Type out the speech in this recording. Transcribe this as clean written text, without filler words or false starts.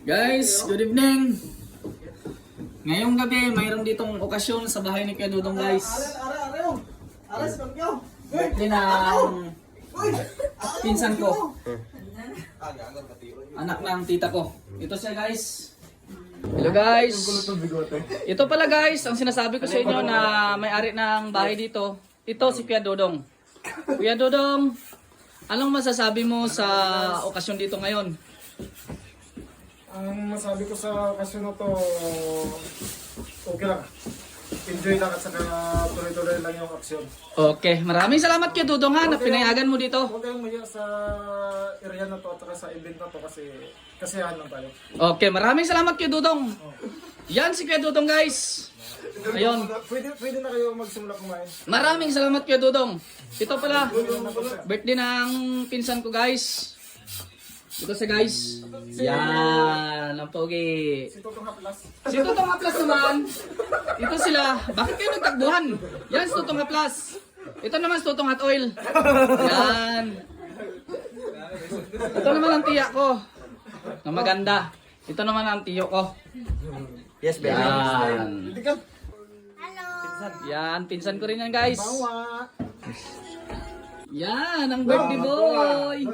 Guys, good evening. Ngayong gabi, mayroon ditong okasyon sa bahay ni Kuya Dudong, guys. Birthday ng pinsan ko. Anak ng tita ko. Ito siya, guys. Hello, guys. Ito pala, guys, ang sinasabi ko sa inyo na may-ari ng bahay dito. Ito si Kuya Dudong. Kuya Dudong, anong masasabi mo sa okasyon dito ngayon? Ang masabi ko sa okasyon na to, okay lang. Enjoy lang at saka tuloy-tuloy lang yung aksyon. Okay, maraming salamat Kuya Dudong ha, na pinayagan mo dito. Huwag kayong maya sa area na to at saka sa event na to kasi kasiyahan lang tayo. Okay, maraming salamat Kuya Dudong. Yan si Kuya Dudong, guys. Ayun. Pwede na kayo magsimula kumain. Maraming salamat Kuya Dudong. Ito pala, birthday ng pinsan ko, guys. Ito siya, guys. Yan, ang pogi. Si Totong Haplas. Si Totong Haplas naman. Ito sila. Bakit kayo nagtakbuhan? Yan si Totong Haplas. Ito naman si Totong Hot Oil. Yan. Ito naman ang tiyak ko. Na maganda. Ito naman ang tiyo ko. Yes, baby. Yan. Hindi ka. Yan, pinsan ko rin yan, guys. Bawa. Yan, ang birthday boy.